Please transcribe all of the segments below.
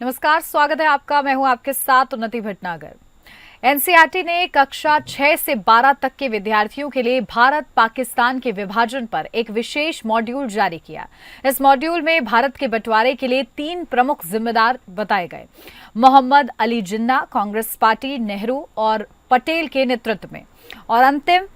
नमस्कार, स्वागत है आपका। मैं हूं आपके साथ उन्नति भटनागर। एनसीईआरटी ने कक्षा 6 से 12 तक के विद्यार्थियों के लिए भारत पाकिस्तान के विभाजन पर एक विशेष मॉड्यूल जारी किया। इस मॉड्यूल में भारत के बंटवारे के लिए 3 प्रमुख जिम्मेदार बताए गए। मोहम्मद अली जिन्ना कांग्रेस पार्टी, नेहरू और पटेल के नेतृत्व में, और अंतिम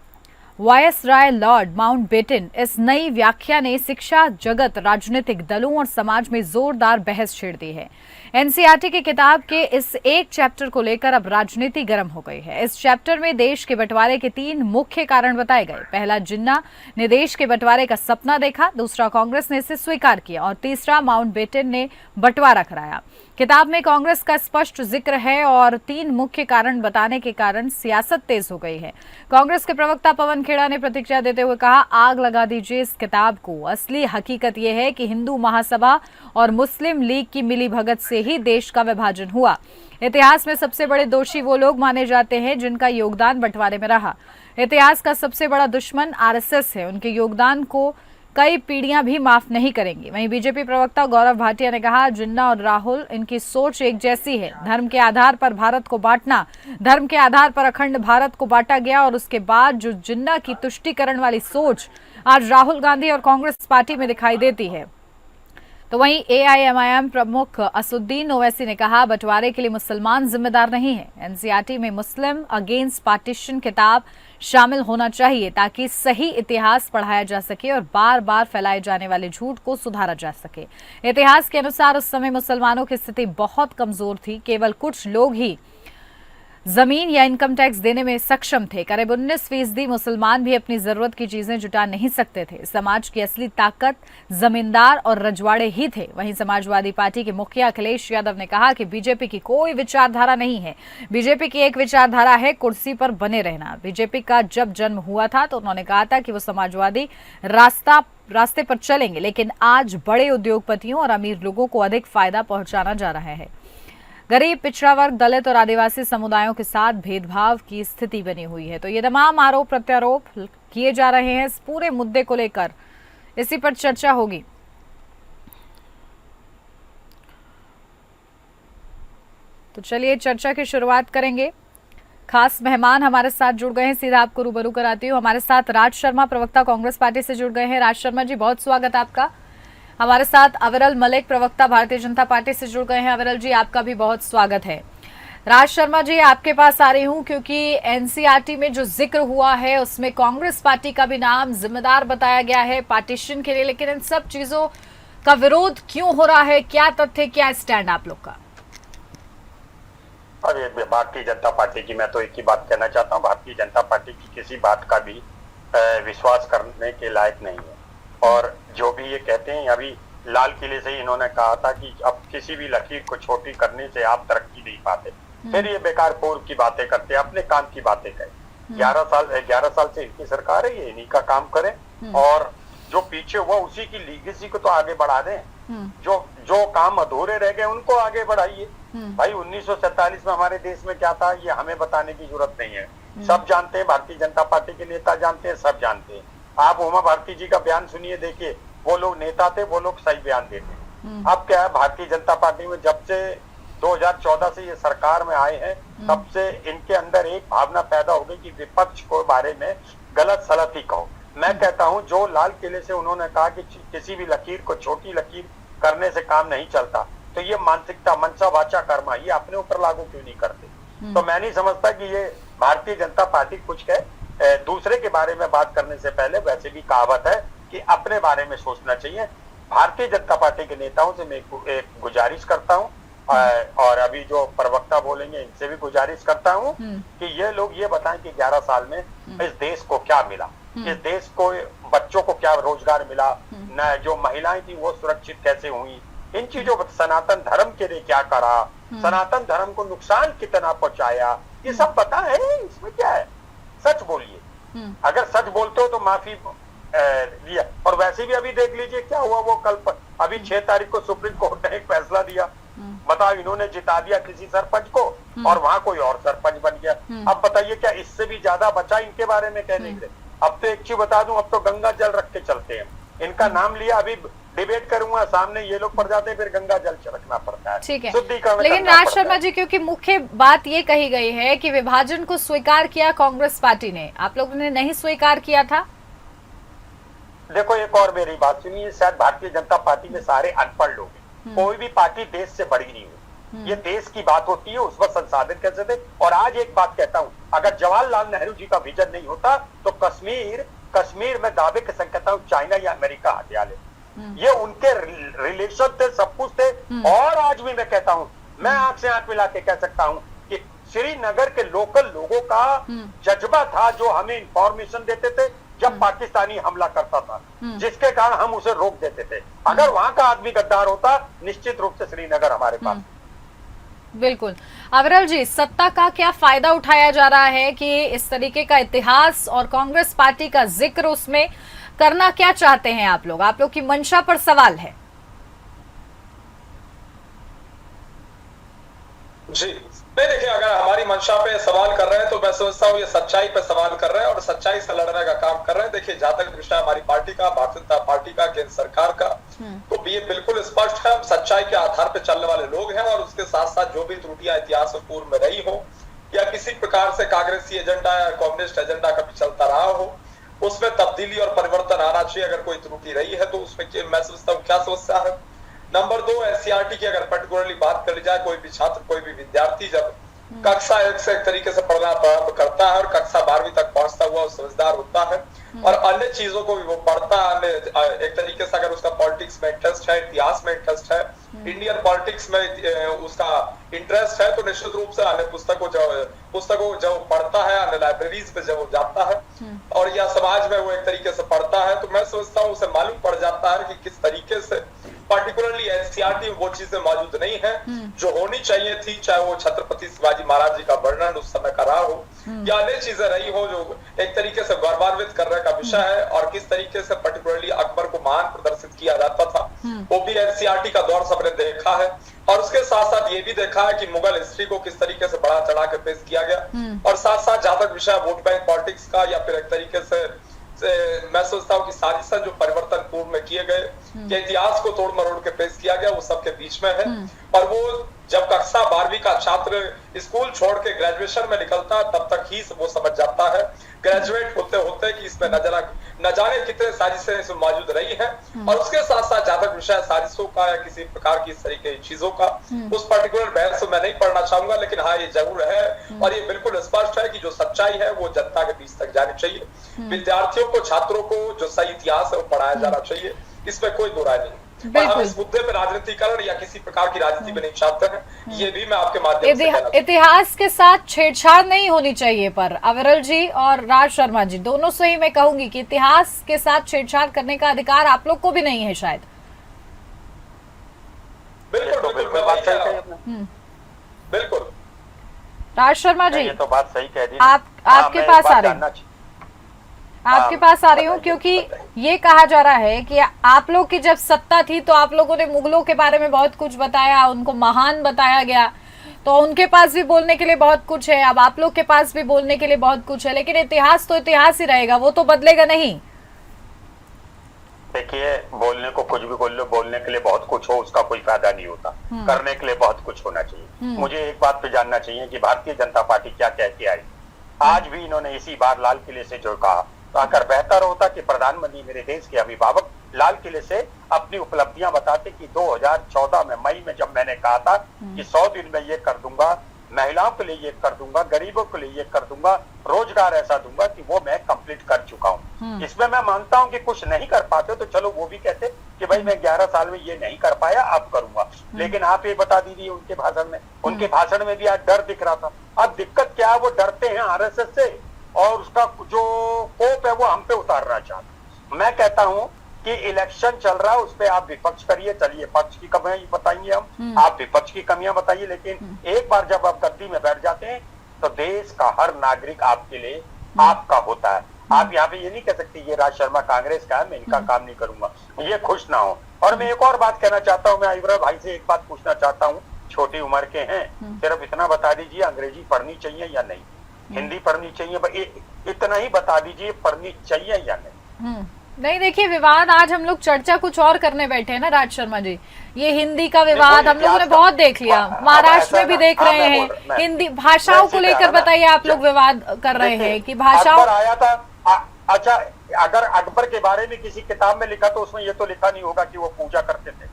वायसराय लॉर्ड माउंटबेटन। इस नई व्याख्या ने शिक्षा जगत, राजनीतिक दलों और समाज में जोरदार बहस छेड़ दी है। एनसीईआरटी की किताब के इस एक चैप्टर को लेकर अब राजनीति गर्म हो गई है। इस चैप्टर में देश के बंटवारे के 3 मुख्य कारण बताए गए। पहला, जिन्ना ने देश के बंटवारे का सपना देखा। दूसरा, कांग्रेस ने इसे स्वीकार किया। और तीसरा, माउंटबेटन ने बंटवारा कराया। किताब में कांग्रेस का स्पष्ट जिक्र है और 3 मुख्य कारण बताने के कारण सियासत तेज हो गई है। कांग्रेस के प्रवक्ता पवन खेड़ा ने प्रतिक्रिया देते हुए कहा, आग लगा दीजिए इस किताब को। असली हकीकत यह है कि हिंदू महासभा और मुस्लिम लीग की मिलीभगत से ही देश का विभाजन हुआ। इतिहास में सबसे बड़े दोषी वो लोग माने जाते हैं जिनका योगदान बंटवारे में रहा। इतिहास का सबसे बड़ा दुश्मन आरएसएस है। उनके योगदान को कई पीढ़ियां भी माफ नहीं करेंगी। वहीं बीजेपी प्रवक्ता गौरव भाटिया ने कहा, जिन्ना और राहुल, इनकी सोच एक जैसी है। धर्म के आधार पर भारत को बांटना, धर्म के आधार पर अखंड भारत को बांटा गया, और उसके बाद जो जिन्ना की तुष्टीकरण वाली सोच आज राहुल गांधी और कांग्रेस पार्टी में दिखाई देती है। तो वहीं एआईएमआईएम प्रमुख असुद्दीन ओवैसी ने कहा, बंटवारे के लिए मुसलमान जिम्मेदार नहीं है। एनसीईआरटी में मुस्लिम अगेंस्ट पार्टीशन किताब शामिल होना चाहिए ताकि सही इतिहास पढ़ाया जा सके और बार बार फैलाए जाने वाले झूठ को सुधारा जा सके। इतिहास के अनुसार उस समय मुसलमानों की स्थिति बहुत कमजोर थी। केवल कुछ लोग ही जमीन या इनकम टैक्स देने में सक्षम थे। करीब 19% मुसलमान भी अपनी जरूरत की चीजें जुटा नहीं सकते थे। समाज की असली ताकत जमींदार और रजवाड़े ही थे। वहीं समाजवादी पार्टी के मुखिया अखिलेश यादव ने कहा कि बीजेपी की कोई विचारधारा नहीं है। बीजेपी की एक विचारधारा है कुर्सी पर बने रहना। बीजेपी का जब जन्म हुआ था तो उन्होंने कहा था कि वो समाजवादी रास्ते पर चलेंगे, लेकिन आज बड़े उद्योगपतियों और अमीर लोगों को अधिक फायदा पहुंचाना जा रहा है। गरीब, पिछड़ा वर्ग, दलित और आदिवासी समुदायों के साथ भेदभाव की स्थिति बनी हुई है। तो ये तमाम आरोप प्रत्यारोप किए जा रहे हैं। इस पूरे मुद्दे को लेकर इसी पर चर्चा होगी। तो चलिए चर्चा की शुरुआत करेंगे। खास मेहमान हमारे साथ जुड़ गए हैं, सीधा आपको रूबरू कराती हूँ। हमारे साथ राज शर्मा, प्रवक्ता कांग्रेस पार्टी से जुड़ गए हैं। राज शर्मा जी, बहुत स्वागत आपका। हमारे साथ अविरल मलिक, प्रवक्ता भारतीय जनता पार्टी से जुड़ गए हैं। अविरल जी, आपका भी बहुत स्वागत है। राज शर्मा जी, आपके पास आ रही हूं क्योंकि एनसीईआरटी में जो जिक्र हुआ है उसमें कांग्रेस पार्टी का भी नाम जिम्मेदार बताया गया है पार्टीशन के लिए, लेकिन इन सब चीजों का विरोध क्यों हो रहा है? क्या तथ्य, क्या स्टैंड आप लोग का? अरे, भारतीय जनता पार्टी की मैं तो एक ही बात कहना चाहता हूँ, भारतीय जनता पार्टी की किसी बात का भी विश्वास करने के लायक नहीं है। और जो भी ये कहते हैं, अभी लाल किले से ही इन्होंने कहा था कि अब किसी भी लकीर को छोटी करने से आप तरक्की नहीं पाते। फिर ये बेकार पूर्व की बातें करते, अपने काम की बातें करें। 11 साल से इनकी सरकार है, ये इन्हीं का काम करें और जो पीछे हुआ उसी की लीगेसी को तो आगे बढ़ा दें। जो काम अधूरे रह गए उनको आगे बढ़ाइए। भाई, 1947 में हमारे देश में क्या था, ये हमें बताने की जरूरत नहीं है। सब जानते हैं, भारतीय जनता पार्टी के नेता जानते हैं, सब जानते हैं। आप उमा भारती जी का बयान सुनिए, देखिए, वो लोग नेता थे, वो लोग सही बयान देते। अब क्या है, भारतीय जनता पार्टी में जब से 2014 से ये सरकार में आए हैं, तब से इनके अंदर एक भावना पैदा हो गई कि विपक्ष को बारे में गलत सलत ही कहो। मैं कहता हूं, जो लाल किले से उन्होंने कहा कि किसी भी लकीर को छोटी लकीर करने से काम नहीं चलता, तो ये मानसिकता मनसा वाचा कर्मा, ये अपने ऊपर लागू क्यों नहीं करते? तो मैं नहीं समझता कि ये भारतीय जनता पार्टी कुछ कहे। दूसरे के बारे में बात करने से पहले वैसे भी कहावत है कि अपने बारे में सोचना चाहिए। भारतीय जनता पार्टी के नेताओं से मैं एक गुजारिश करता हूं, और अभी जो प्रवक्ता बोलेंगे इनसे भी गुजारिश करता हूं कि ये लोग ये बताएं कि 11 साल में इस देश को क्या मिला, इस देश को, बच्चों को क्या रोजगार मिला, न जो महिलाएं थी वो सुरक्षित कैसे हुई, इन चीजों पर सनातन धर्म के लिए क्या करा, सनातन धर्म को नुकसान कितना पहुंचाया, ये सब बताएं। इसमें क्या है, सच बोलिए। अगर सच बोलते हो तो माफी लिया। और वैसे भी अभी देख लीजिए क्या हुआ, वो कल अभी 6 तारीख को सुप्रीम कोर्ट ने एक फैसला दिया। बताओ, इन्होंने जिता दिया किसी सरपंच को और वहां कोई और सरपंच बन गया। अब बताइए, क्या इससे भी ज्यादा बचा इनके बारे में कहने के लिए? अब तो एक चीज बता दूं, अब तो गंगा जल रख के चलते हैं। इनका नाम लिया, अभी डिबेट करूंगा, सामने ये लोग पड़ जाते हैं, फिर गंगा जल छिड़कना पड़ता है। ठीक है, शुद्धिकरण लेकिन करना राज पड़ता शर्मा है। जी, क्योंकि मुख्य बात ये कही गई है कि विभाजन को स्वीकार किया कांग्रेस पार्टी ने, आप लोगों ने नहीं स्वीकार किया था। देखो, एक और मेरी बात सुनिए, शायद भारतीय जनता पार्टी में सारे अनपढ़ लोग हैं। कोई भी पार्टी देश से बड़ी नहीं हुई, ये देश की बात होती है, उस वक्त संसाधित कैसे थे। और आज एक बात कहता हूं, अगर जवाहरलाल नेहरू जी का विजन नहीं होता तो कश्मीर में दावे के संग कहता हूं चाइना या अमेरिका हथिया ले। ये उनके रिलेशन थे, सब कुछ थे। और आज भी मैं कहता हूं, मैं आंख से आंख मिला के कह सकता हूं कि श्रीनगर के लोकल लोगों का जज्बा था जो हमें इंफॉर्मेशन देते थे जब पाकिस्तानी हमला करता था, जिसके कारण हम उसे रोक देते थे। अगर वहां का आदमी गद्दार होता, निश्चित रूप से श्रीनगर हमारे पास। बिल्कुल। अविरल जी, सत्ता का क्या फायदा उठाया जा रहा है कि इस तरीके का इतिहास और कांग्रेस पार्टी का जिक्र उसमें करना क्या चाहते हैं आप लोग की मंशा पर सवाल है। जी नहीं, देखिए, अगर हमारी मंशा पे सवाल कर रहे हैं तो मैं समझता हूँ ये सच्चाई पे सवाल कर रहे हैं और सच्चाई से लड़ने का काम कर रहे हैं। देखिए, जहां तक विषय हमारी पार्टी का, भारतीय जनता पार्टी का, केंद्र सरकार का, तो ये बिल्कुल स्पष्ट है, हम सच्चाई के आधार पे चलने वाले लोग हैं। और उसके साथ साथ जो भी त्रुटियां इतिहास में पूर्व में रही हो या किसी प्रकार से कांग्रेसी एजेंडा या कम्युनिस्ट एजेंडा कभी चलता रहा हो, उसमें तब्दीली और परिवर्तन आना चाहिए। अगर कोई त्रुटि रही है तो उसमें मैं समझता हूँ क्या समस्या है। नंबर 2, एनसीईआरटी की अगर पर्टिकुलरली बात कर ली जाए, कोई भी छात्र, कोई भी विद्यार्थी जब कक्षा 1 से एक तरीके से पढ़ना प्रारंभ करता है और कक्षा 12वीं तक पहुंचता हुआ समझदार होता है और अन्य चीजों को भी वो पढ़ता है, एक तरीके से अगर उसका पॉलिटिक्स में इंटरेस्ट है, इतिहास में इंटरेस्ट है, इंडियन पॉलिटिक्स में उसका इंटरेस्ट है, तो निश्चित रूप से अन्य पुस्तकों जब पढ़ता है, अन्य लाइब्रेरीज पे जब वो जाता है और या समाज में वो एक तरीके से पढ़ता है, तो मैं समझता हूँ उसे मालूम पड़ जाता है कि किस तरीके से पर्टिकुलरली एनसीईआरटी में वो चीजें मौजूद नहीं है जो होनी चाहिए थी, चाहे वो छत्रपति शिवाजी महाराज जी का वर्णन उस समय करा हो या अन्य चीजें रही हो जो एक तरीके से गौरवान्वित करने का विषय है। और किस तरीके से पर्टिकुलरली अकबर को महान प्रदर्शित किया जाता था, वो भी एनसीईआरटी का दौर सबने देखा है। और उसके साथ साथ ये भी देखा है कि मुगल हिस्ट्री को किस तरीके से बढ़ा चढ़ा के पेश किया गया। और साथ साथ जहां तक विषय वोट बैंक पॉलिटिक्स का या फिर एक तरीके से मैं सोचता हूँ कि साजिशा जो परिवर्तन पूर्व में किए गए, कि इतिहास को तोड़ मरोड़ के पेश किया गया, वो सबके बीच में है। और वो जब कक्षा 12वीं का छात्र स्कूल छोड़ के ग्रेजुएशन में निकलता है, तब तक ही वो समझ जाता है ग्रेजुएट होते होते कि इसमें न जाने कितने साजिशें इसमें मौजूद रही हैं। और उसके साथ साथ जहां तक विषय साजिशों का या किसी प्रकार की इस तरीके की चीजों का, उस पर्टिकुलर बहस मैं नहीं पढ़ना चाहूंगा, लेकिन हाँ ये जरूर है और ये बिल्कुल स्पष्ट है कि जो सच्चाई है वो जनता के बीच तक जानी चाहिए। विद्यार्थियों को, छात्रों को जो सही इतिहास है वो पढ़ाया जाना चाहिए, इसमें कोई दो राय नहीं। हम इस मुद्दे पे राजनीतिकरण या किसी प्रकार की राजनीति में नहीं चाहते हैं, ये भी मैं आपके माध्यम से कहना इतिहास के साथ छेड़छाड़ नहीं होनी चाहिए। पर अविरल जी और राज शर्मा जी दोनों से ही मैं कहूंगी कि इतिहास के साथ छेड़छाड़ करने का अधिकार आप लोग को भी नहीं है शायद। बिल्कुल बिल्कुल राज शर्मा जी, ये तो बात सही कह दी। आपके पास आ रही हूँ, आपके पास आ रही हूँ, क्योंकि ये कहा जा रहा है कि आप लोग की जब सत्ता थी तो आप लोगों ने मुगलों के बारे में बहुत कुछ बताया, उनको महान बताया गया, तो उनके पास भी बोलने के लिए बहुत कुछ है, अब आप लोग के पास भी बोलने के लिए बहुत कुछ है, लेकिन इतिहास तो इतिहास ही रहेगा, वो तो बदलेगा नहीं। देखिए, बोलने को कुछ भी बोल लो, बोलने के लिए बहुत कुछ हो उसका कोई फायदा नहीं होता, करने के लिए बहुत कुछ होना चाहिए। मुझे एक बात पे जानना चाहिए कि भारतीय जनता पार्टी क्या कह के आई। आज भी इन्होंने इसी बार लाल किले से जो कहा, तो अगर बेहतर होता कि प्रधानमंत्री मेरे देश के अभिभावक लाल किले से अपनी उपलब्धियां बताते कि 2014 में मई में जब मैंने कहा था कि 100 दिन में ये कर दूंगा, महिलाओं के लिए ये कर दूंगा, गरीबों के लिए ये कर दूंगा, रोजगार ऐसा दूंगा, कि वो मैं कंप्लीट कर चुका हूँ। इसमें मैं मानता हूँ कि कुछ नहीं कर पाते तो चलो वो भी कहते कि भाई मैं 11 साल में ये नहीं कर पाया, अब करूंगा। लेकिन आप ये बता दीजिए उनके भाषण में भी आज डर दिख रहा था। अब दिक्कत क्या है, वो डरते हैं आरएसएस से और उसका जो कोप है वो हम पे उतारना चाहते। मैं कहता हूँ कि इलेक्शन चल रहा है, उस पर आप विपक्ष करिए, चलिए पक्ष की कमियां बताएंगे हम, आप विपक्ष की कमियां बताइए, लेकिन एक बार जब आप गद्दी में बैठ जाते हैं तो देश का हर नागरिक आपके लिए आपका होता है। आप यहाँ पे ये नहीं कह सकते ये राज शर्मा कांग्रेस का है, मैं इनका काम नहीं करूंगा, ये खुश ना हो। और मैं एक और बात कहना चाहता हूँ, मैं अविरल भाई से एक बात पूछना चाहता हूँ, छोटी उम्र के हैं, सिर्फ इतना बता दीजिए अंग्रेजी पढ़नी चाहिए या नहीं, हिंदी पढ़नी चाहिए, इतना ही बता दीजिए, पढ़नी चाहिए या नहीं। नहीं, देखिए विवाद आज हम लोग चर्चा कुछ और करने बैठे हैं ना राज शर्मा जी। ये हिंदी का विवाद हम लोगों ने बहुत देख लिया, महाराष्ट्र में भी देख रहे हैं। हिंदी भाषाओं को लेकर बताइए, आप लोग विवाद कर रहे हैं कि भाषाओं आया था। अच्छा, अगर अकबर के बारे में किसी किताब में लिखा तो उसमें ये तो लिखा नहीं होगा कि वो पूजा करते थे।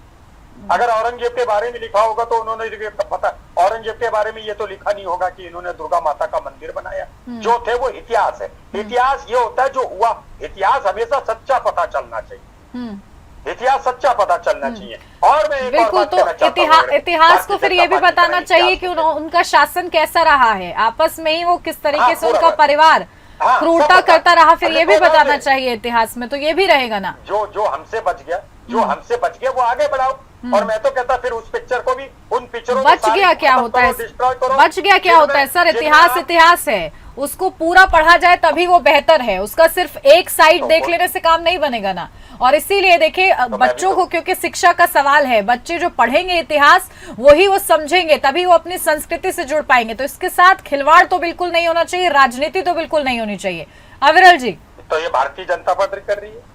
अगर औरंगजेब के बारे में लिखा होगा तो उन्होंने पता, औरंगजेब के बारे में ये तो लिखा नहीं होगा कि इन्होंने दुर्गा माता का मंदिर बनाया। जो थे वो इतिहास है। इतिहास ये होता है जो हुआ। इतिहास हमेशा सच्चा पता चलना चाहिए। इतिहास सच्चा पता चलना चाहिए। और मैं बिल्कुल, तो इतिहास को फिर ये भी बताना चाहिए कि उनका शासन कैसा रहा है, आपस में ही वो किस तरीके से उनका परिवार क्रूरता करता रहा, फिर ये भी बताना चाहिए इतिहास में, तो ये भी रहेगा ना। जो हमसे बच गया वो आगे बढ़ाओ। और मैं तो कहता फिर उस पिक्चर को भी, उन पिक्चरों बच गया क्या होता है, बच गया क्या होता है सर? इतिहास है, उसको पूरा पढ़ा जाए तभी वो बेहतर है। उसका सिर्फ एक साइड देख लेने से काम नहीं बनेगा ना। और इसीलिए देखिए बच्चों को, क्योंकि शिक्षा का सवाल है, बच्चे जो पढ़ेंगे इतिहास वही वो समझेंगे, तभी वो अपनी संस्कृति से जुड़ पाएंगे। तो इसके साथ खिलवाड़ तो बिल्कुल नहीं होना चाहिए, राजनीति तो बिल्कुल नहीं होनी चाहिए। अविरल जी, तो ये भारतीय जनता पार्टी कर रही है।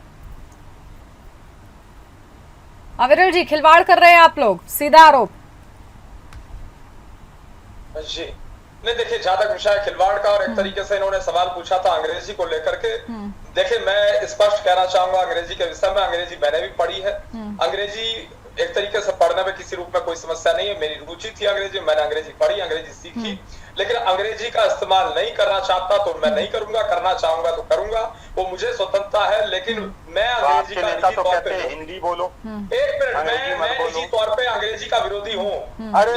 अविरल जी, खिलवाड़ कर रहे हैं आप लोग, सीधा आरोप। जी नहीं, देखिए जहां तक विषय खिलवाड़ का, और एक तरीके से इन्होंने सवाल पूछा था अंग्रेजी को लेकर के। देखिए मैं स्पष्ट कहना चाहूंगा अंग्रेजी के विषय में, अंग्रेजी मैंने भी पढ़ी है। अंग्रेजी एक तरीके से पढ़ने में किसी रूप में कोई समस्या नहीं है। मेरी रुचि थी अंग्रेजी, मैंने अंग्रेजी पढ़ी, अंग्रेजी सीखी। लेकिन अंग्रेजी का इस्तेमाल नहीं करना चाहता तो मैं नहीं करूंगा, करना चाहूंगा तो करूंगा, वो मुझे स्वतंत्रता है। लेकिन मैं अंग्रेजी का निजी तौर पे, हिंदी बोलो, एक मिनट, मैं निजी तौर पे अंग्रेजी का विरोधी हूँ। अरे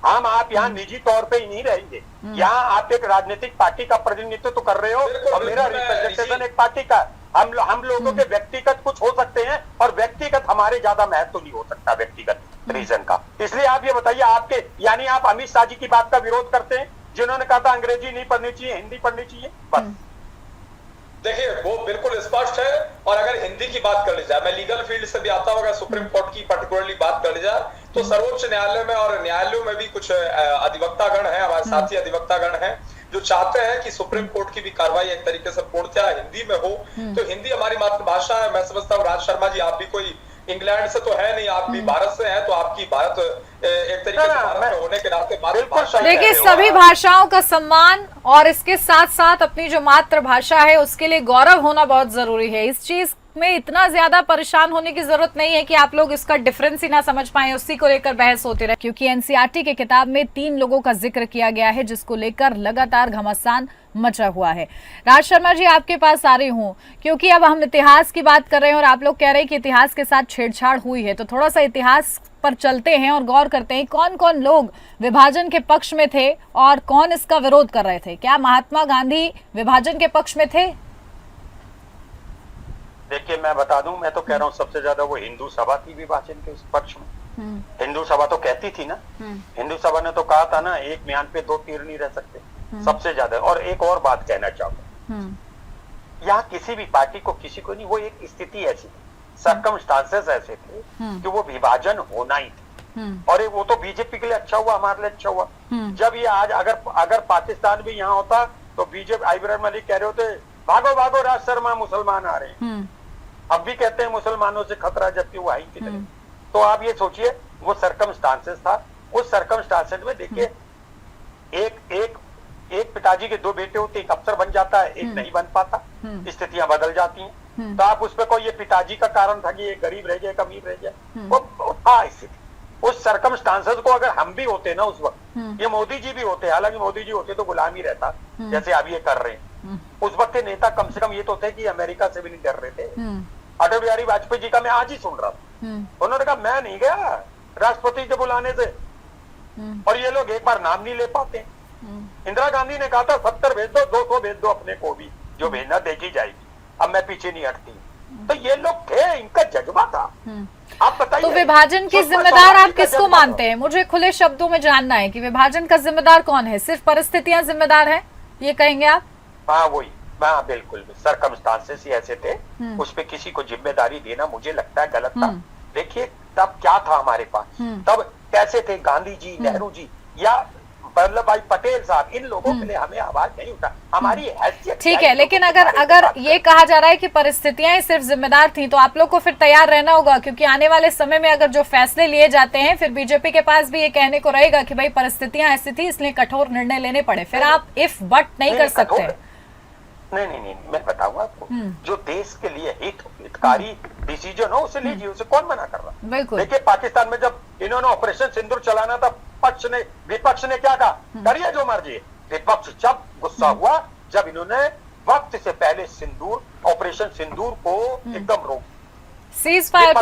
हम आप यहाँ निजी तौर पे ही नहीं रहेंगे। यहाँ आप एक राजनीतिक पार्टी का प्रतिनिधित्व तो कर रहे हो, और मेरा रिप्रेजेंटेशन एक पार्टी का। हम लोगों के व्यक्तिगत कुछ हो सकते हैं, और व्यक्तिगत हमारे ज्यादा महत्व नहीं हो सकता व्यक्तिगत रीजन का। इसलिए आप ये बताइए, आपके यानी आप अमित शाह जी की बात का विरोध करते हैं, जिन्होंने कहा था अंग्रेजी नहीं पढ़नी चाहिए, हिंदी पढ़नी चाहिए, बस। देखिए वो बिल्कुल स्पष्ट है। और अगर हिंदी की बात कर ली जाए, मैं लीगल फील्ड से भी आता हूँ, अगर सुप्रीम कोर्ट की पर्टिकुलरली बात कर ली जाए तो सर्वोच्च न्यायालय में और न्यायालयों में भी कुछ अधिवक्तागण हैं, हमारे साथी अधिवक्तागण हैं, जो चाहते हैं कि सुप्रीम कोर्ट की भी कार्रवाई एक तरीके से पूर्णतः हिंदी में हो। तो हिंदी हमारी मातृभाषा है। मैं समझता हूँ राज शर्मा जी, आप भी कोई इंग्लैंड से तो है नहीं, आप भी भारत से हैं, तो आपकी भारत एक तरीके से भारत में होने के नाते मातृभाषा। देखिए सभी भाषाओं का सम्मान और इसके साथ साथ अपनी जो मातृभाषा है उसके लिए गौरव होना बहुत जरूरी है। इस चीज में इतना ज्यादा परेशान होने की जरूरत नहीं है कि आप लोग इसका डिफरेंस ही ना समझ पाए, उसी को लेकर बहस होती रहे। क्योंकि एनसीईआरटी के किताब में 3 लोगों का जिक्र किया गया है, जिसको लेकर लगातार घमासान मचा हुआ है। राज शर्मा जी, आपके पास आ रही हूँ, क्योंकि अब हम इतिहास की बात कर रहे हैं और आप लोग कह रहे हैं कि इतिहास के साथ छेड़छाड़ हुई है, तो थोड़ा सा इतिहास पर चलते हैं और गौर करते हैं कौन कौन लोग विभाजन के पक्ष में थे और कौन इसका विरोध कर रहे थे। क्या महात्मा गांधी विभाजन के पक्ष में थे? देखिए मैं बता दूं, मैं तो कह रहा हूँ सबसे ज्यादा वो हिंदू सभा थी विभाजन के पक्ष में। हिंदू सभा तो कहती थी ना, हिंदू सभा ने तो कहा था ना, एक म्यान पे 2 तीर नहीं रह सकते, सबसे ज्यादा। और एक और बात कहना चाहूंगा, यहाँ किसी भी पार्टी को, किसी को नहीं, वो एक स्थिति ऐसी थी, सर्कमस्टांसेस ऐसे थे कि वो विभाजन होना ही था। और वो तो बीजेपी के लिए अच्छा हुआ, हमारे लिए अच्छा हुआ। जब ये आज अगर पाकिस्तान भी यहाँ होता तो बीजेपी, इब्राहिम मलिक कह रहे होते भागो भागो राज शर्मा, मुसलमान आ रहे हैं। अब भी कहते हैं मुसलमानों से खतरा, जबकि वो आई की तरह। तो आप ये सोचिए वो सर्कमस्टांसेस था। उस सर्कमस्टांसेस में देखिए एक पिताजी के 2 बेटे होते, एक अफसर बन जाता है, एक नहीं बन पाता, स्थितियां बदल जाती हैं। तो आप उसपे कोई ये पिताजी का कारण था कि ये गरीब रह गया, अमीर रह गया, वो था स्थिति। उस सर्कमस्टांसेस को अगर हम भी होते ना उस वक्त, ये मोदी जी भी होते, हालांकि मोदी जी होते तो गुलाम ही रहता, जैसे अब ये कर रहे हैं। उस वक्त के नेता कम से कम ये तो थे कि अमेरिका से भी नहीं डर रहे थे। अटल बिहारी वाजपेयी जी का मैं आज ही सुन रहा था, उन्होंने कहा मैं नहीं गया राष्ट्रपति के बुलाने से, और ये लोग एक बार नाम नहीं ले पाते। इंदिरा गांधी ने कहा था 70 भेज दो, 200 भेज दो अपने को भी, जो भेजना देखी जाएगी, अब मैं पीछे नहीं हटती। तो ये लोग थे, इनका जज्बा था। आप बताइए, तो विभाजन के जिम्मेदार आप किसको मानते हैं? मुझे खुले शब्दों में जानना है कि विभाजन का जिम्मेदार कौन है? सिर्फ परिस्थितियां जिम्मेदार है, ये कहेंगे आप? हाँ वही, हाँ बिल्कुल, सर्कमस्टांसेस ही ऐसे थे, उस पे किसी को जिम्मेदारी देना मुझे लगता है गलत था। देखिए तब क्या था हमारे पास, तब कैसे थे गांधी जी, नेहरू जी, या वल्लभ भाई पटेल साहब, इन लोगों के लिए हमें आवाज नहीं उठा, हमारी हैसियत ठीक क्या है, लेकिन अगर ये कहा जा रहा है कि परिस्थितियां ही सिर्फ जिम्मेदार थी, तो आप लोग को फिर तैयार रहना होगा, क्योंकि आने वाले समय में अगर जो फैसले लिए जाते हैं फिर बीजेपी के पास भी ये कहने को रहेगा कि भाई परिस्थितियां ऐसी थी इसलिए कठोर निर्णय लेने पड़े, फिर आप इफ बट नहीं कर सकते। नहीं, मैं बताऊंगा आपको, जो देश के लिए हितकारी डिसीजन हो उसे लीजिए, उसे कौन मना कर रहा। बिल्कुल। देखिए पाकिस्तान में जब इन्होंने ऑपरेशन सिंदूर चलाना था, विपक्ष ने क्या कहा, करिए जो मर्जी। विपक्ष जब गुस्सा हुआ जब इन्होंने वक्त से पहले ऑपरेशन सिंदूर को एकदम रोक। सीज फायर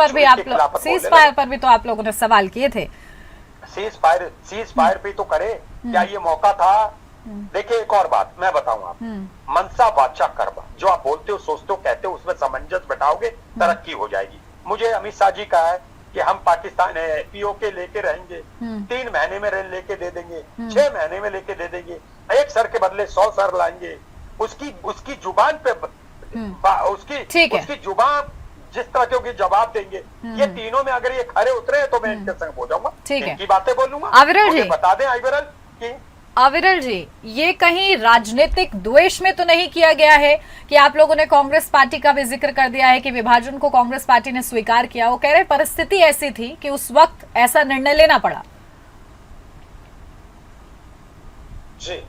पर भी तो आप लोगों ने सवाल किए थे। सीज फायर पे तो करे, क्या ये मौका था? देखिए एक और बात मैं बताऊं आप, मनसा वाचा कर्म, जो आप बोलते हो, सोचते हो, कहते हो, उसमें सामंजस्य बैठाओगे तरक्की हो जाएगी। मुझे अमित शाह जी का है कि हम पाकिस्तान पीओके लेके रहेंगे, 3 महीने में रेल लेके दे देंगे, 6 महीने में लेके दे देंगे, 1 सर के बदले 100 सर लाएंगे। उसकी जुबान पे उसकी जुबान जिस तरह के जवाब देंगे, ये तीनों में अगर ये खरे उतरे तो मैं इनके संग हो जाऊंगा, इनकी बातें बोलूंगा। अविरल जी बता दें अविरल जी, ये कहीं राजनीतिक द्वेष में तो नहीं किया गया है कि आप लोगों ने कांग्रेस पार्टी का भी जिक्र कर दिया है कि विभाजन को कांग्रेस पार्टी ने स्वीकार किया। वो कह रहे परिस्थिति ऐसी थी कि उस वक्त ऐसा निर्णय लेना पड़ा। जी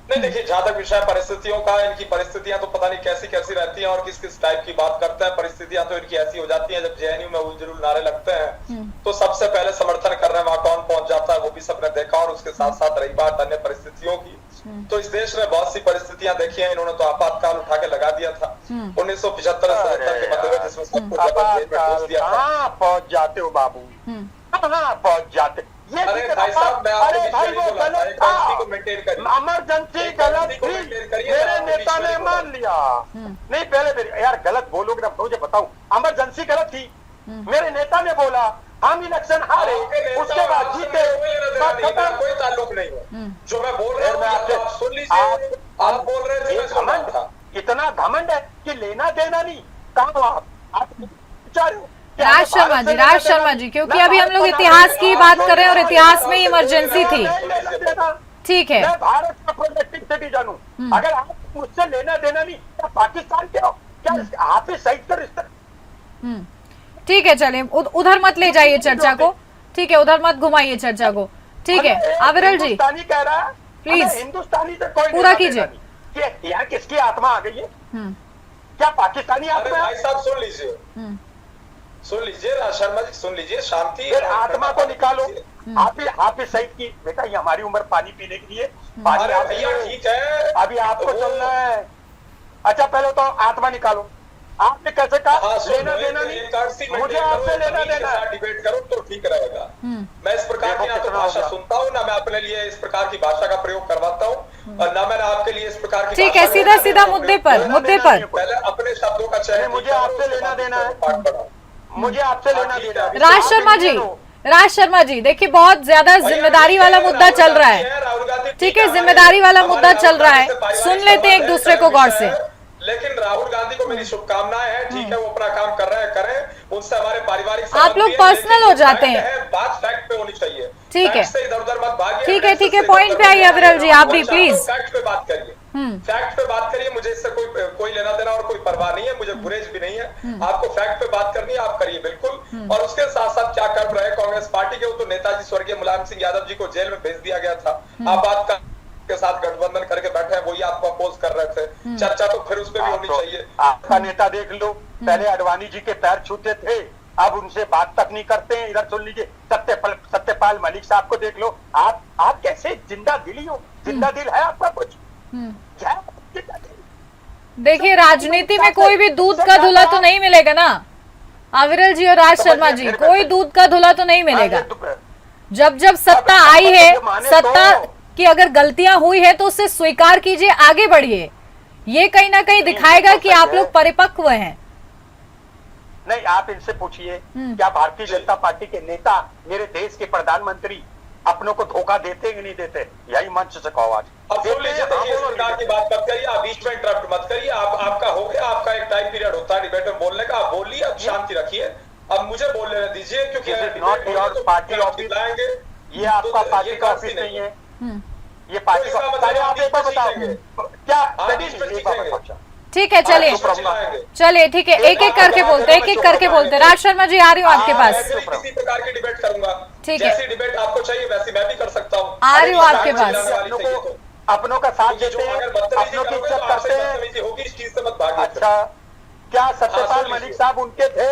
नहीं, देखिए जहां तक विषय परिस्थितियों का, इनकी परिस्थितियां तो पता नहीं कैसी कैसी रहती हैं और किस किस टाइप की बात करते हैं। परिस्थितियां तो इनकी ऐसी हो जाती हैं, जब जेएनयू में उलझुल नारे लगते हैं तो सबसे पहले समर्थन कर रहे हैं वहां कौन पहुंच जाता है, वो भी सबने देखा। और उसके साथ साथ रही बात अन्य परिस्थितियों की, तो इस देश में बहुत सी परिस्थितियां देखी हैं। इन्होंने तो आपातकाल उठा के लगा दिया था 1975-77 के मध्य में, जिसमें सबको जबरदस्त जेल में ठूस दिया था। पहुंच जाते हो बाबू, पहुंच जाते। अरे भाई साहब, मैं आपको भाई वो गलत था, इमरजेंसी गलत थी, मेरे नेता ने मान लिया। नहीं पहले यार गलत बोलोगे ना, मुझे बताओ, इमरजेंसी गलत थी, मेरे नेता ने बोला, हम इलेक्शन हारे, उसके बाद जीते, कोई ताल्लुक नहीं है। जो मैं बोल रहा हूँ आपसे सुन लीजिए, आप बोल रहे थे, मैं सुन रहा था। इतना घमंड है कि लेना देना नहीं, कहाँ आप विचार हो? राज शर्मा जी, क्योंकि अभी हम लोग इतिहास की बात कर रहे हैं और इतिहास में इमरजेंसी थी। ठीक है, मैं भारत का प्रोडक्टिव सिटीजन हूँ, अगर आप मुझसे लेना देना नहीं, क्या पाकिस्तान के हो? क्या आप सही कर इस तरह? ठीक है, चलिए उधर मत ले जाइए चर्चा को। ठीक है, उधर मत घुमाइए चर्चा को। ठीक है अविरल जी, हिंदुस्तानी कह रहा है, प्लीज हिंदुस्तानी से कोई पूरा कीजिए। यहाँ किसकी आत्मा आ गई है? क्या पाकिस्तानी आत्मा? भाई साहब सुन लीजिए, सुन लीजिए राज शर्मा जी, सुन लीजिए, शांति। आत्मा को निकालो। आप सईद की बेटा, ये हमारी उम्र पानी पीने के लिए, पानी आप ठीक है, अभी आपको चलना है। अच्छा पहले तो आत्मा निकालो। आपने कैसे कहा लेना देना नहीं, मुझे आपसे लेना देना है। डिबेट करो तो ठीक रहेगा। मैं इस प्रकार की ना तो भाषा सुनता हूँ, ना मैं अपने लिए इस प्रकार की भाषा का प्रयोग करवाता हूँ, और ना मैंने आपके लिए इस प्रकार की। ठीक है, सीधा सीधा मुद्दे पर पहले अपने शब्दों का चयन। मुझे आपसे लेना देना है, मुझे आपसे लेना देना है। राज शर्मा जी, देखिए बहुत ज्यादा जिम्मेदारी वाला मुद्दा चल रहा है। ठीक है, जिम्मेदारी वाला मुद्दा चल रहा है, सुन लेते हैं एक दूसरे को गौर से। लेकिन राहुल गांधी को मेरी शुभकामनाएं हैं, ठीक है, वो अपना काम कर रहे हैं, करें। उनसे हमारे पारिवारिक आप लोग पर्सनल हो जाते हैं, बात फैक्ट पे होनी चाहिए। ठीक है, इधर उधर मत भागिए। ठीक है, पॉइंट पे आइए अविरल जी, आप भी प्लीज फैक्ट पे बात करिए। फैक्ट पे बात करिए, मुझे इससे कोई लेना देना और कोई परवाह नहीं है, मुझे गुरेज भी नहीं है। आपको फैक्ट पे बात करनी है, आप करिए बिल्कुल। और उसके साथ साथ क्या कर रहे कांग्रेस पार्टी के, वो तो नेताजी स्वर्गीय मुलायम सिंह यादव जी को जेल में भेज दिया गया था। आप बात के साथ गठबंधन करके बैठे हैं, वही आपको अपोज कर रहे थे। चर्चा तो फिर उस पर भी होनी चाहिए। आपका नेता देख लो, पहले अडवाणी जी के पैर छूते थे, अब उनसे बात तक नहीं करते हैं। इधर सुन लीजिए, सत्यपाल मलिक साहब को देख लो। आप कैसे जिंदा दिली हो? जिंदा दिल है आपका कुछ? देखिए, राजनीति में कोई भी दूध का धुला तो नहीं मिलेगा ना अविरल जी और राज शर्मा जी, कोई दूध का धुला तो नहीं मिलेगा। जब जब सत्ता आई है, सत्ता कि अगर गलतियां हुई है तो उसे स्वीकार कीजिए, आगे बढ़िए। ये कहीं ना कहीं दिखाएगा कि आप लोग परिपक्व हैं। नहीं, आप इनसे पूछिए, क्या भारतीय जनता पार्टी के नेता, मेरे देश के प्रधानमंत्री अपनों को धोखा देते कि नहीं देते? यही मंच से कहो आज। अब सुन लीजिए, देखिए इस प्रकार की बात मत करिए, आप बीच में इंटरप्ट मत करिए। आपका हो गया, आपका एक टाइम पीरियड होता है डिबेट में बोलने का, आप बोलिए, अब शांति रखिए। अब मुझे बोलने दीजिए, क्योंकि नॉट योर पार्टी ऑफिस, ये आपका पार्टी का ऑफिस नहीं है। पार्टी को। पहले आप एक बार बताओ क्या ठीक है, चलिए ठीक है, एक एक करके बोलते, राज शर्मा जी आ रही हूँ आपके पास। किसी प्रकार की डिबेट करूंगा, ठीक है, जैसी डिबेट आपको चाहिए वैसी मैं भी कर सकता हूँ। आ रही हूँ आपके पास। अपनों का साथ देते हैं, अपनों की इज्जत करते हैं। होगी इस चीज से मत भागिए। अच्छा, क्या सत्यपाल मलिक साहब उनके थे,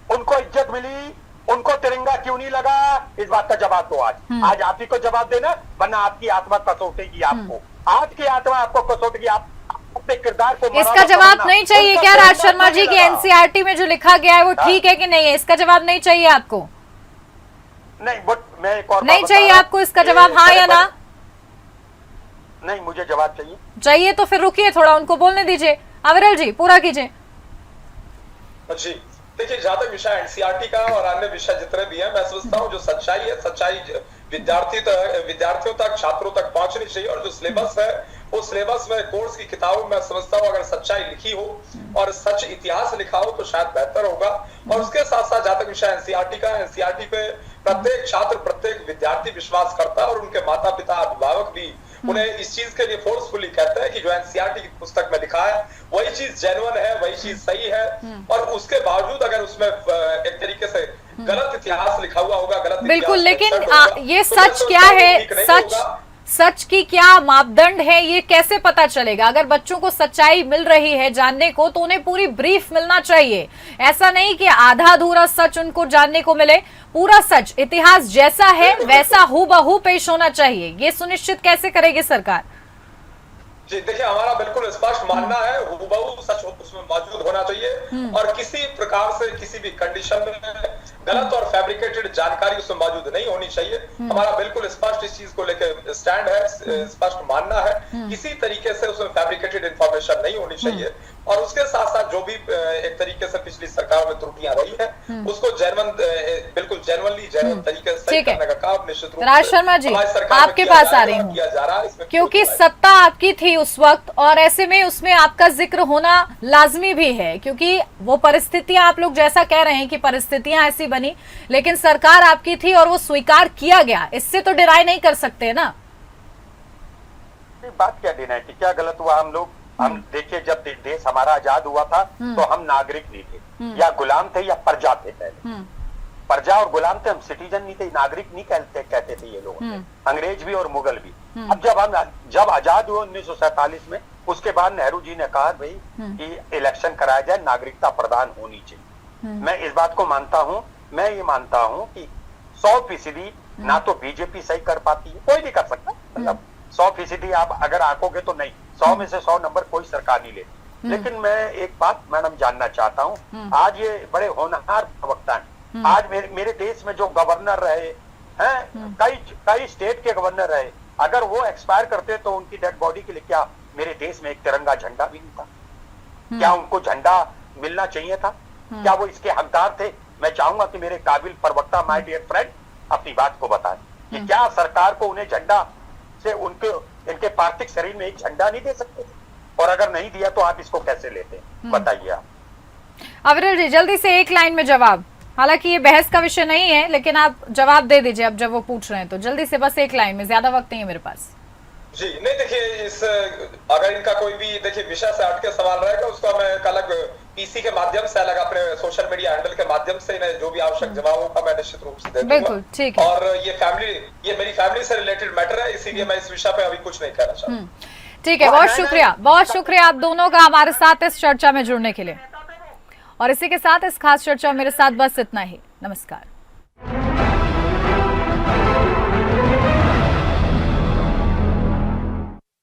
उनको इज्जत मिली, उनको तिरंगा क्यों नहीं लगा? इस बात का जवाब दो आज आप ही को जवाब देना, वरना आपकी आत्मा कसौटेगी आपको। आज की आत्मा आपको कसौटेगी। आप अपने किरदार को इसका जवाब नहीं चाहिए क्या राज शर्मा जी की एनसीईआरटी में जो लिखा गया है वो ठीक है कि नहीं है? इसका जवाब नहीं चाहिए आपको? नहीं, मैं एक और नहीं चाहिए आपको इसका जवाब, हाँ या ना? नहीं, मुझे जवाब चाहिए तो फिर रुकिए, थोड़ा उनको बोलने दीजिए। अविरल जी पूरा कीजिए। जी देखिए, जहां तक विषय एनसीईआरटी का और अन्य विषय जितने भी हैं, मैं समझता हूँ जो सच्चाई है, सच्चाई विद्यार्थियों तक, छात्रों तक पहुंचनी चाहिए। और जो सिलेबस है, उस सिलेबस में, कोर्स की किताबों में समझता हूँ अगर सच्चाई लिखी हो और सच इतिहास लिखा हो तो शायद बेहतर होगा। और उसके साथ साथ जहां तक विषय एनसीईआरटी का, एनसीईआरटी पे प्रत्येक छात्र, प्रत्येक विद्यार्थी विश्वास करता है और उनके माता पिता, अभिभावक भी उन्हें इस चीज के लिए फोर्सफुली कहते हैं कि जो एनसीईआरटी की पुस्तक में लिखा है वही चीज जेन्युइन है, वही चीज सही है। और उसके बावजूद अगर उसमें एक तरीके से गलत इतिहास लिखा हुआ होगा, गलत बिल्कुल, लेकिन ये तो सच क्या है, सच की क्या मापदंड है, ये कैसे पता चलेगा? अगर बच्चों को सच्चाई मिल रही है जानने को तो उन्हें पूरी ब्रीफ मिलना चाहिए। ऐसा नहीं कि आधा अधूरा सच उनको जानने को मिले, पूरा सच, इतिहास जैसा है वैसा हूबहू पेश होना चाहिए। ये सुनिश्चित कैसे करेगी सरकार? जी देखिए, हमारा बिल्कुल स्पष्ट मानना है हूबहू सच उसमें मौजूद होना चाहिए और किसी प्रकार से किसी भी कंडीशन में गलत और फैब्रिकेटेड जानकारी उसमें मौजूद नहीं होनी चाहिए। हमारा बिल्कुल स्पष्ट इस चीज को लेकर स्टैंड है, स्पष्ट मानना है किसी तरीके से उसमें फैब्रिकेटेड इंफॉर्मेशन नहीं होनी चाहिए। और उसके साथ साथ जो भी एक तरीके से पिछली सरकार में त्रुटियां रही है उसको बिल्कुल जेन्युइनली तरीके से सही करने का काम निश्चित रूप से राज शर्मा जी आपके पास आ रही हूँ, क्योंकि सत्ता आपकी थी उस वक्त और ऐसे में उसमें आपका जिक्र होना लाजमी भी है, क्योंकि वो परिस्थितियां, आप लोग जैसा कह रहे हैं कि परिस्थितियां ऐसी बनी, लेकिन सरकार आपकी थी और वो स्वीकार किया गया, इससे तो डिराई नहीं कर सकते ना। बात क्या देना है कि क्या गलत हुआ? हम देखिए, जब देश हमारा आजाद हुआ था तो हम नागरिक नहीं थे, या गुलाम थे या प्रजा थे। पहले प्रजा और गुलाम थे, हम सिटीजन नहीं थे, नागरिक नहीं कहते थे ये लोग, अंग्रेज भी और मुगल भी। अब जब आजाद हुए 1947 में, उसके बाद नेहरू जी ने कहा भाई कि इलेक्शन कराया जाए, नागरिकता प्रदान होनी चाहिए। मैं इस बात को मानता हूँ, मैं ये मानता हूँ कि 100% ना तो बीजेपी सही कर पाती है, कोई भी कर सकता, मतलब 100% आप अगर आंकोगे तो नहीं, 100 में से 100 नंबर कोई सरकार नहीं लेती। लेकिन मैं एक बात मैडम जानना चाहता हूँ, आज ये बड़े होनहार प्रवक्ता हैं, आज मेरे देश में जो गवर्नर रहे हैं, कई स्टेट के गवर्नर रहे, अगर वो एक्सपायर करते तो उनकी डेड बॉडी के लिए क्या मेरे देश में एक तिरंगा झंडा भी नहीं था? क्या उनको झंडा मिलना चाहिए था? क्या वो इसके हकदार थे? मैं चाहूंगा कि मेरे काबिल प्रवक्ता, माय डियर फ्रेंड, अपनी बात को बताएं कि क्या सरकार को उन्हें झंडा से इनके पार्थिव शरीर में एक झंडा नहीं दे सकते? और अगर नहीं दिया तो आप इसको कैसे लेते हैं, बताइए आप। अविरल जी जल्दी से एक लाइन में जवाब, हालांकि ये बहस का विषय नहीं है, लेकिन आप जवाब दे दीजिए अब जब वो पूछ रहे हैं तो जल्दी से, बस एक लाइन में, ज्यादा वक्त नहीं है मेरे पास। जी नहीं देखिए, अगर इनका कोई भी देखिए विषय से हटके सवाल रहेगा उसको मैं एक अलग पीसी के माध्यम से, अलग अपने सोशल मीडिया हैंडल के माध्यम से इन्हें जो भी आवश्यक जवाब होगा मैं निश्चित रूप से दे दूंगा। बिल्कुल ठीक है। और ये मेरी फैमिली से रिलेटेड मैटर है, इसीलिए मैं इस विषय पे अभी कुछ नहीं कहना चाहता। ठीक है, बहुत शुक्रिया आप दोनों का हमारे साथ इस चर्चा में जुड़ने के लिए। और इसी के साथ इस खास चर्चा मेरे साथ बस इतना ही। नमस्कार।